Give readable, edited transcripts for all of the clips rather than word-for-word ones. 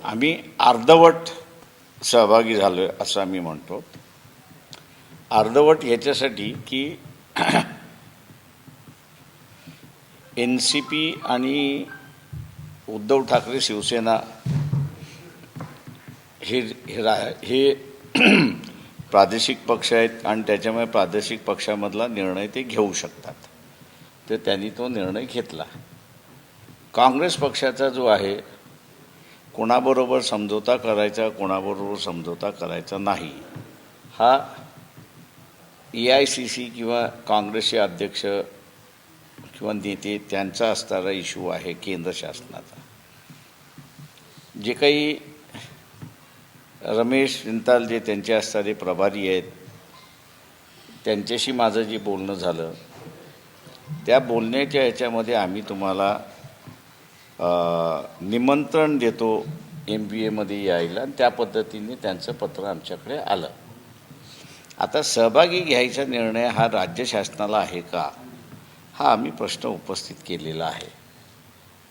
आम्ही अर्धवट सहभागी झालो आहे असं आम्ही म्हणतो. अर्धवट याच्यासाठी की NCP आणि उद्धव ठाकरे शिवसेना हे प्रादेशिक पक्ष आहेत आणि त्याच्यामुळे प्रादेशिक पक्षामधला निर्णय ते घेऊ शकतात. तर त्यांनी तो निर्णय घेतला. काँग्रेस पक्षाचा जो आहे, कोणाबरोबर समझोता करायचा, कोणाबरोबर समझोता करायचा नाही, हा AICC किंवा काँग्रेसचे अध्यक्ष किंवा नेते त्यांचा असणारा इश्यू आहे केंद्र शासनाचा. जे काही रमेश चिंताल जे त्यांचे असणारे प्रभारी आहेत, त्यांच्याशी माझं जे बोलणं झालं, त्या बोलण्याच्या ह्याच्यामध्ये आम्ही तुम्हाला निमंत्रण देतो MBAमध्ये यायला, आणि त्या पद्धतीने त्यांचं पत्र आमच्याकडे आलं. आता सहभागी घ्यायचा निर्णय हा राज्य शासनाला आहे का, हा आम्ही प्रश्न उपस्थित केलेला आहे.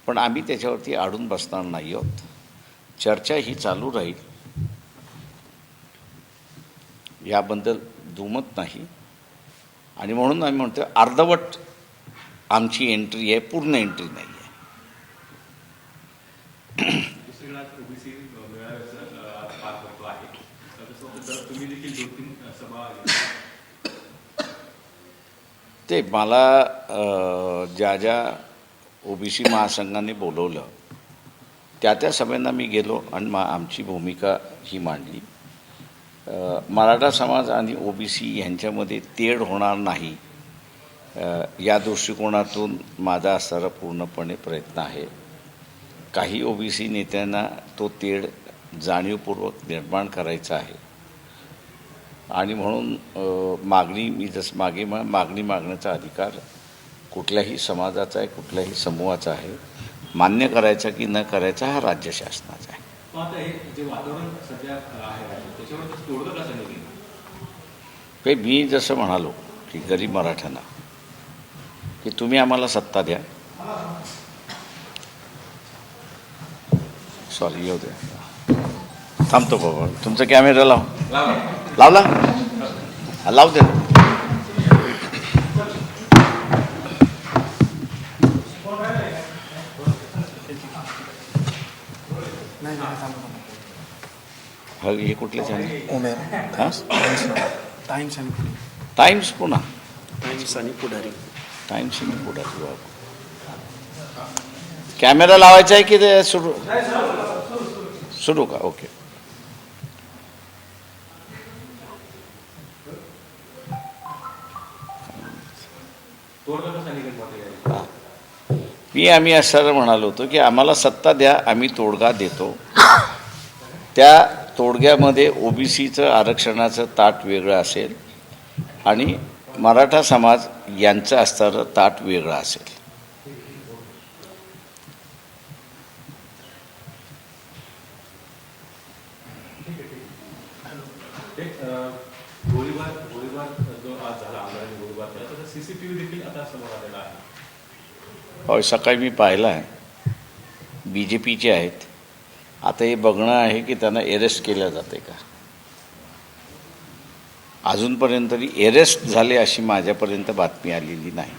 पण आम्ही त्याच्यावरती अडून बसणार नाही आहोत. चर्चा ही चालू राहील, याबद्दल दुमत नाही. आणि म्हणून आम्ही म्हणतो अर्धवट आमची एंट्री आहे, पूर्ण एंट्री नाही आहे. ते मला ज्या OBC महासंघाने बोलवलं त्या सभेंना मी गेलो आणि आमची भूमिका ही मांडली. मराठा समाज आणि OBC यांच्यामध्ये तेढ होणार नाही या दृष्टिकोनातून माझा असणारा पूर्णपणे प्रयत्न आहे. काही OBC नेत्यांना तो तेढ जाणीवपूर्वक निर्माण करायचा आहे आणि म्हणून मागणी मी जसं मागणी मागण्याचा अधिकार कुठल्याही समाजाचा आहे, कुठल्याही समूहाचा आहे. मान्य करायचा की न करायचा हा राज्य शासनाचा आहे. मी जसं म्हणालो की गरीब मराठ्यांना की तुम्ही आम्हाला सत्ता द्या, सॉरी येऊ द्या, थांबतो बाबा, तुमचा कॅमेरा लावला लावू दे. हे कुठले चॅनल? टाइम्स पुन्हा टाइम्स आणि पुढारी बाबा. कॅमेरा लावायचा आहे की ते सुरू का? ओके. आम्ही असं म्हणालो होतो की आम्हाला सत्ता द्या, आम्ही तोडगा देतो. त्या तोडग्यामध्ये OBCचं आरक्षणाचं ताट वेगळं असेल आणि मराठा समाज यांचं असणारं ताट वेगळं असेल. होय, सकाळी मी पाहिलं आहे. BJPचे आहेत. आता हे बघणं आहे की त्यांना अरेस्ट केलं जाते का. अजूनपर्यंत तरी अरेस्ट झाले अशी माझ्यापर्यंत बातमी आलेली नाही.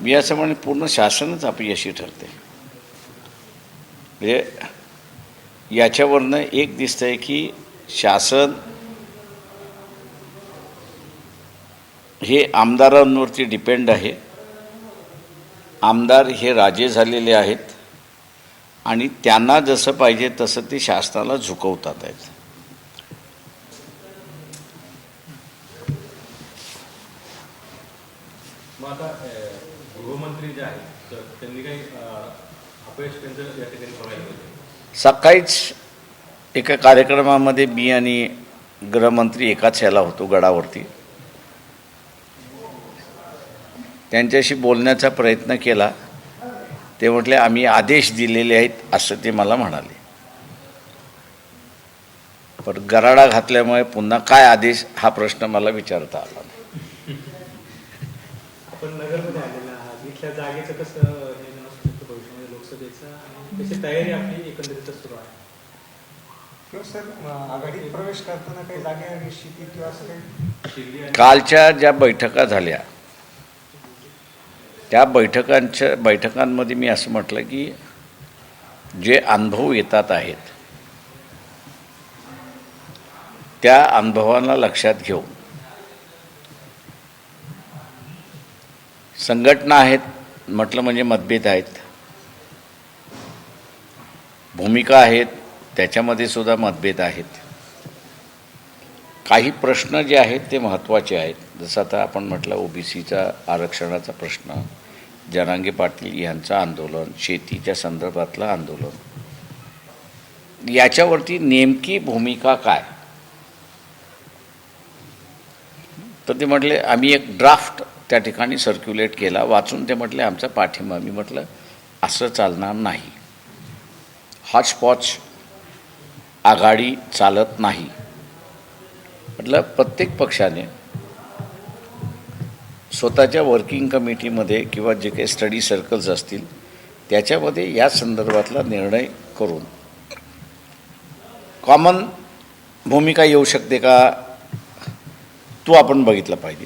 मी असं म्हणे पूर्ण शासनच अपयशी ठरते. म्हणजे याच्यावरनं एक दिसतंय की शासन हे आमदारांवरती डिपेंड आहे. आमदार हे राजे झालेले आहेत आणि त्यांना जसं पाहिजे तसं ते शासनाला झुकवतात आहेत. गृहमंत्री जे आहेत त्यांनी काही अपयश त्यांचं या ठिकाणी सकाळीच एका कार्यक्रमामध्ये मी आणि गृहमंत्री एकाच ह्याला होतो, गडावरती. त्यांच्याशी बोलण्याचा प्रयत्न केला. ते म्हटले आम्ही आदेश दिलेले आहेत असं ते मला म्हणाले. पण गराडा घातल्यामुळे पुन्हा काय आदेश हा प्रश्न मला विचारता आला नाही. आपण नगरमध्ये आलेला आहात, इथल्या जागेचं कसं निर्णय असू शकतं भविष्यामध्ये लोकसभेचं, आणि कशी तयारी आपली एकंदरीतच सुरू आहे? किंवा सर आघाडीत प्रवेश करताना काही जागे निश्चिती किंवा असं काही? कालच्या ज्या बैठका झाल्या त्या बैठकांमध्ये मी असं म्हटलं की जे अनुभव येतात आहेत त्या अनुभवांना लक्षात घेऊन संघटना आहेत म्हटलं म्हणजे मतभेद आहेत, भूमिका आहेत त्याच्यामध्ये सुद्धा मतभेद आहेत, काही प्रश्न जे आहेत ते महत्त्वाचे आहेत. जसं आता आपण म्हटलं ओबीसीचा आरक्षणाचा प्रश्न, जरांगे पाटील यांचं आंदोलन, शेतीच्या संदर्भातलं आंदोलन, याच्यावरती नेमकी भूमिका काय. तर ते म्हटले आम्ही एक ड्राफ्ट त्या ठिकाणी सर्क्युलेट केला, वाचून ते म्हटले आमचा पाठिंबा. मी म्हटलं असं चालणार नाही, हॉचपॉच आघाडी चालत नाही. म्हटलं प्रत्येक पक्षाने स्वतःच्या वर्किंग कमिटीमध्ये किंवा जे काही स्टडी सर्कल्स असतील त्याच्यामध्ये या संदर्भातला निर्णय करून कॉमन भूमिका येऊ शकते का तो आपण बघितलं पाहिजे.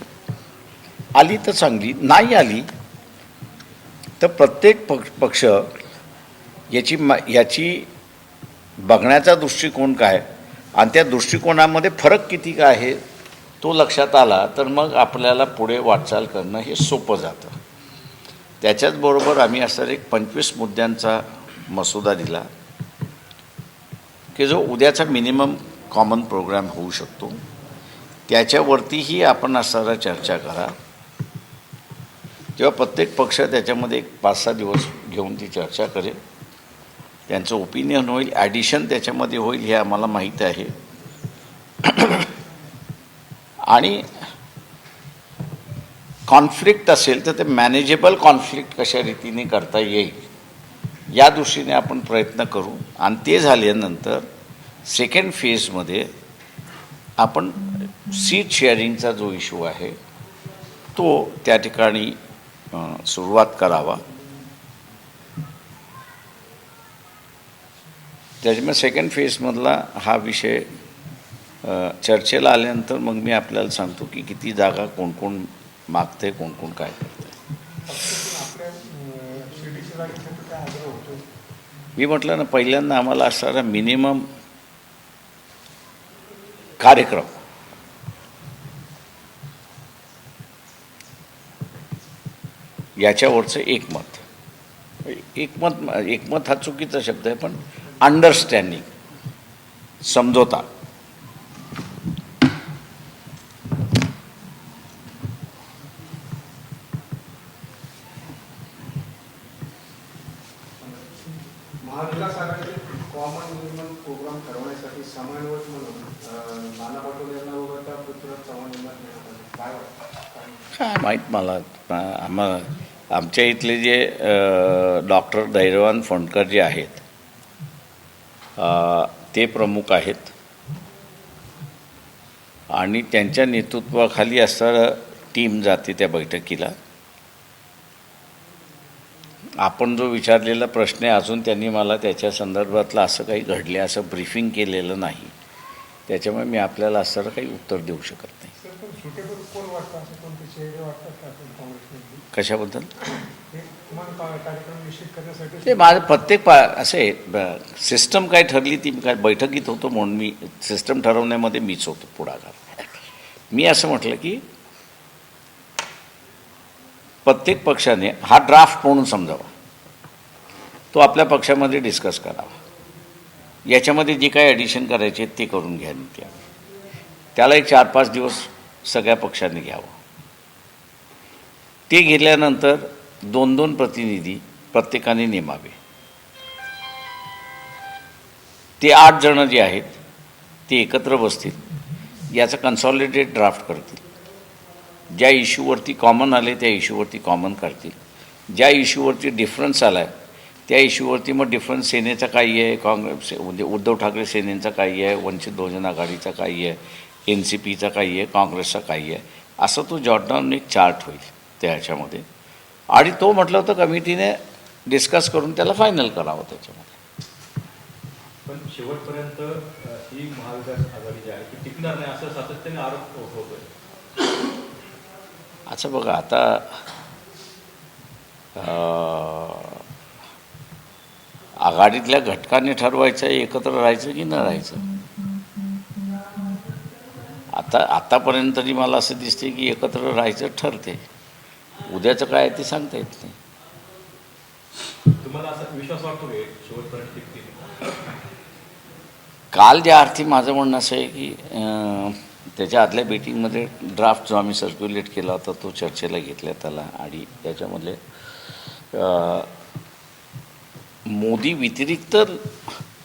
आली तर चांगली, नाही आली तर प्रत्येक पक्ष याची बघण्याचा दृष्टिकोन काय आणि त्या दृष्टिकोनामध्ये फरक किती काय आहे तो लक्षात आला तर मग आपल्याला पुढे वाटचाल करणं हे सोपं जातं. त्याच्याचबरोबर आम्ही असा एक 25 मुद्द्यांचा मसुदा दिला की जो उद्याचा मिनिमम कॉमन प्रोग्राम होऊ शकतो, त्याच्यावरतीही आपण असणारा चर्चा करा. तेव्हा प्रत्येक पक्ष त्याच्यामध्ये एक 5-6 दिवस घेऊन ती चर्चा करेल, त्यांचं ओपिनियन होईल, ॲडिशन त्याच्यामध्ये होईल हे आम्हाला माहीत आहे. आणि कॉन्फ्लिक्ट असेल तर ते मॅनेजेबल कॉन्फ्लिक्ट कशा रीतीने करता येईल या दृष्टीने आपण प्रयत्न करू. आणि ते झाल्यानंतर सेकंड फेजमध्ये आपण सीट शेअरिंगचा जो इश्यू आहे तो त्या ठिकाणी सुरुवात करावा. त्याच्यामुळे सेकंड फेजमधला हा विषय चर्चेला आल्यानंतर मग मी आपल्याला सांगतो की किती जागा कोण कोण मागते, कोण कोण काय करते. मी म्हटलं ना पहिल्यांदा आम्हाला असणारा मिनिमम कार्यक्रम याच्यावरचं एकमत हा चुकीचा शब्द आहे, पण अंडरस्टँडिंग, समझोता. महाविकास आघाडीचे कॉमन मिनिमम प्रोग्राम ठरवण्यासाठी समन्वयक म्हणून नाना पटोले यांना वगळता पृथ्वीराज चव्हाण यांना देण्यात आले. काय वाटतं? काय माहीत मला. आमच्या इथले जे डॉक्टर धैर्यवान फोंडकर जे आहेत ते प्रमुख आहेत आणि त्यांच्या नेतृत्वाखाली असणारं टीम जाते त्या बैठकीला. आपण जो विचारलेला प्रश्न आहे अजून त्यांनी मला त्याच्या संदर्भातलं असं काही घडले असं ब्रीफिंग केलेलं नाही, त्याच्यामुळे मी आपल्याला असं काही उत्तर देऊ शकत नाही. कशाबद्दल ते माझं प्रत्येक असे सिस्टम काय ठरली ती काय बैठकीत होतो म्हणून मी सिस्टम ठरवण्यामध्ये मीच होतो पुढाकार. मी असं म्हटलं की प्रत्येक पक्षाने हा ड्राफ्ट म्हणून समजावा, तो आपल्या पक्षामध्ये डिस्कस करावा, याच्यामध्ये जे काही ॲडिशन करायचे ते करून घ्या. त्याला एक 4-5 दिवस सगळ्या पक्षांनी घ्यावं. ते घेतल्यानंतर 2-2 प्रतिनिधी प्रत्येकाने नेमावे. ते 8 जण जे आहेत ते एकत्र बसतील, याचा कन्सॉलिडेट ड्राफ्ट करतील. ज्या इश्यूवरती कॉमन आले त्या इश्यूवरती कॉमन करतील, ज्या इश्यूवरती डिफरन्स आला आहे त्या इश्यूवरती मग डिफरन्स सेनेचा काही आहे, काँग्रेस म्हणजे उद्धव ठाकरे सेनेचा काही आहे, वंचित बहुजन आघाडीचा काही आहे, NCPचा काही आहे, काँग्रेसचा काही आहे, असं तो जॉर्डान एक चार्ट होईल त्या ह्याच्यामध्ये. आणि तो म्हटलं होतं कमिटीने डिस्कस करून त्याला फायनल करावं त्याच्यामध्ये. पण शेवटपर्यंत ही महाविकास आघाडी जी आहे ती टिकणार नाही असं सातत्याने आरोप होतोय. अच्छा बघा, आता आघाडीतल्या घटकांनी ठरवायचं आहे एकत्र राहायचं की न राहायचं. आतापर्यंत तरी मला असं दिसते की एकत्र राहायचं ठरते. उद्याचं काय आहे ते सांगता येत नाही. तुम्हाला असा विश्वास वाटतो की शेवटपर्यंत टिकतील? काल ज्या अर्थी माझं म्हणणं असं आहे की त्याच्या आदल्या मीटिंगमध्ये ड्राफ्ट जो आम्ही सर्क्युलेट केला होता तो चर्चेला घेतल्यात आला. आणि त्याच्यामधले मोदी व्यतिरिक्त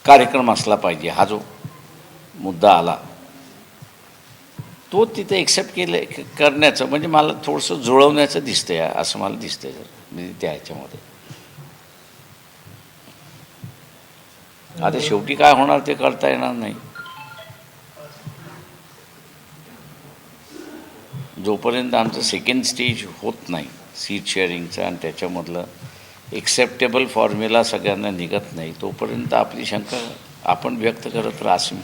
कार्यक्रम असला पाहिजे हा जो मुद्दा आला तो तिथे एक्सेप्ट करण्याचं म्हणजे मला थोडंसं जुळवण्याचं दिसतंय असं मला दिसतंय म्हणजे त्या ह्याच्यामध्ये. आता शेवटी काय होणार ते कळता येणार नाही. जोपर्यंत आमचं सेकंड स्टेज होत नाही सीट शेअरिंगचं आणि त्याच्यामधलं एक्सेप्टेबल फॉर्म्युला सगळ्यांना निघत नाही तोपर्यंत आपली शंका आपण व्यक्त करत राहू.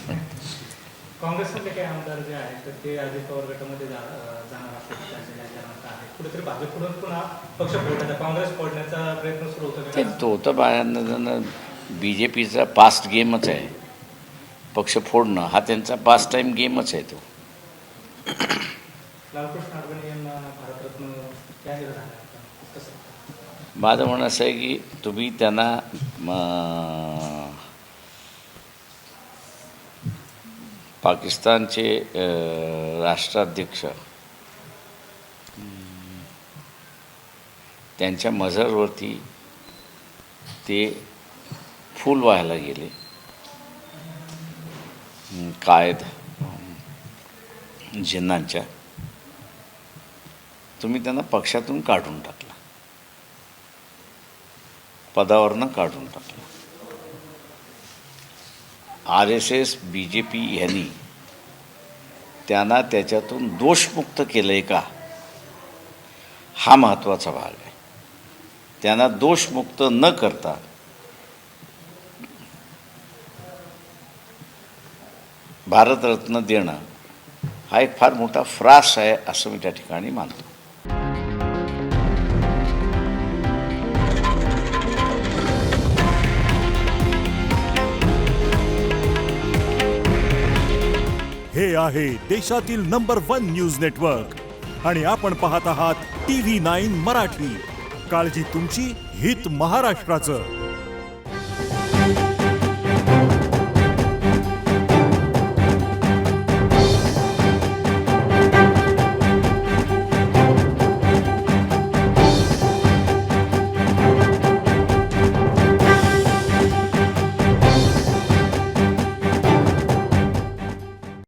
काँग्रेसमधले काही आमदार जे आहेत तर ते अजित पवार गटामध्ये जाणार असतात. कुठेतरी भाजपकडून पुन्हा पक्ष फोडण्याचा, काँग्रेस फोडण्याचा प्रयत्न सुरू होतो. तो तर बायांना BJPचा पास्ट गेमच आहे. पक्ष फोडणं हा त्यांचा पास्ट टाईम गेमच आहे. तो लालकृष्ण अडवाणी यांना भारतरत्न जाहीर झाला. माझं म्हणणं असं आहे की तुम्ही त्यांना पाकिस्तानचे राष्ट्राध्यक्ष त्यांच्या मजरवरती ते फूल व्हायला गेले. कायद जिन्नांच्या तुम्ही त्यांना पक्षातून काढून टाकला, पदावरनं काढून टाकला. RSS BJP यांनी त्यांना त्याच्यातून दोषमुक्त केलं आहे का हा महत्त्वाचा भाग आहे. त्यांना दोषमुक्त न करता भारतरत्न देणं हा एक फार मोठा फ्रास आहे असं मी त्या ठिकाणी मानतो. हे आहे देशातील नंबर 1 न्यूज नेटवर्क आणि आपण पाहत आहात TV9 मराठी. काळजी तुमची, हित महाराष्ट्राचं.